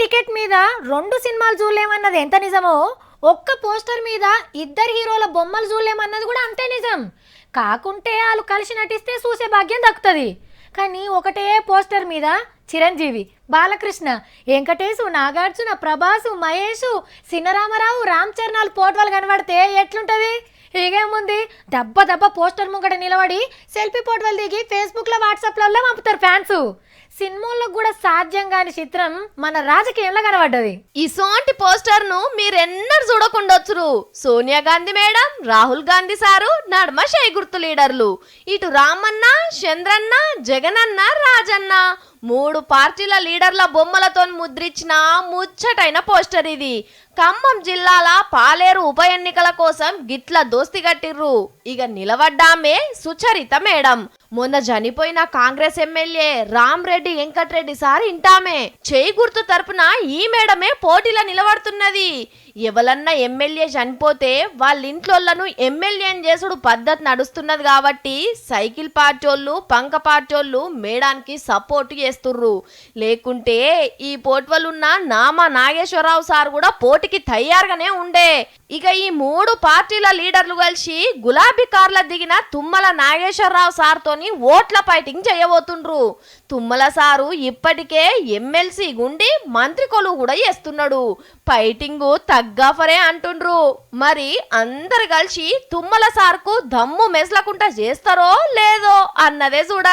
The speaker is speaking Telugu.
టికెట్ మీద 2 సినిమాలు చూడలేమన్నది ఎంత నిజమో ఒక్క పోస్టర్ మీద ఇద్దరు హీరోల బొమ్మలు చూడలేమన్నది కూడా అంతే నిజం. కాకుంటే వాళ్ళు కలిసి నటిస్తే చూసే భాగ్యం దక్కుతుంది. కానీ ఒకటే పోస్టర్ మీద చిరంజీవి, బాలకృష్ణ, వెంకటేశు, నాగార్జున, ప్రభాసు, మహేష్, సినరామరావు, రామ్ చరణాలు పోటోలు కనబడితే ఎట్లుంటది? ఇగేముంది, దెబ్బ దెబ్బ పోస్టర్ ముంగట నిలబడి సెల్ఫీ పోటోలు దిగి ఫేస్బుక్లో వాట్సాప్లలో పంపుతారు ఫ్యాన్స్. సినిమాల్లో కూడా సాధ్యం కాని చిత్రం మన రాజకీయంలో కనబడ్డది. ఇసోంటి పోస్టర్ ను మీరెన్నరు చూడకుండొచ్చురు. సోనియా గాంధీ మేడం, రాహుల్ గాంధీ సారు నడుమ షై గుర్తు లీడర్లు. ఇటు రామన్న, చంద్రన్న, జగనన్న, రాజన్న 3 పార్టీల లీడర్ల బొమ్మలతో ముద్రించిన ముచ్చటైన పోస్టర్ ఇది. ఖమ్మం జిల్లాల పాలేరు ఉప ఎన్నికల కోసం గిట్ల దోస్తి గట్టిర్రు. ఇక నిలబడ్డామే సుచరిత మేడం. మొన్న చనిపోయిన కాంగ్రెస్ ఎమ్మెల్యే రామ్ రెడ్డి వెంకట్రెడ్డి సార్ ఇంటామే. చేయి గుర్తు తరపున ఈ మేడమే పోటీలో నిలబడుతున్నది. ఎవలన్నా ఎమ్మెల్యే చనిపోతే వాళ్ళ ఇంట్లోళ్లను ఎమ్మెల్యేని చేసుడు పద్ధతి నడుస్తున్నది కాబట్టి సైకిల్ పార్టోళ్ళు, పంక పార్టోళ్ళు మేడానికి సపోర్ట్ చేస్తుర్రు. లేకుంటే ఈ పోట్వలున్న నామా నాగేశ్వరరావు సార్ కూడా పోటీకి తయారుగానే ఉండే. ఇక ఈ 3 పార్టీల లీడర్లు కలిసి గులాబీ కార్ల దిగిన తుమ్మల నాగేశ్వరరావు సార్తోని ఓట్ల ఫైటింగ్ చేయబోతుండ్రు. తుమ్మల సారు ఇప్పటికే ఎమ్మెల్సీ గుండి మంత్రి కొలువు కూడా చేస్తున్నాడు. ఫైటింగ్ తగ్గాఫరే అంటుండ్రు. మరి అందరు కలిసి తుమ్మల సార్కు దమ్ము మెసలకుండా చేస్తారో లేదో అన్నదే చూడాలి.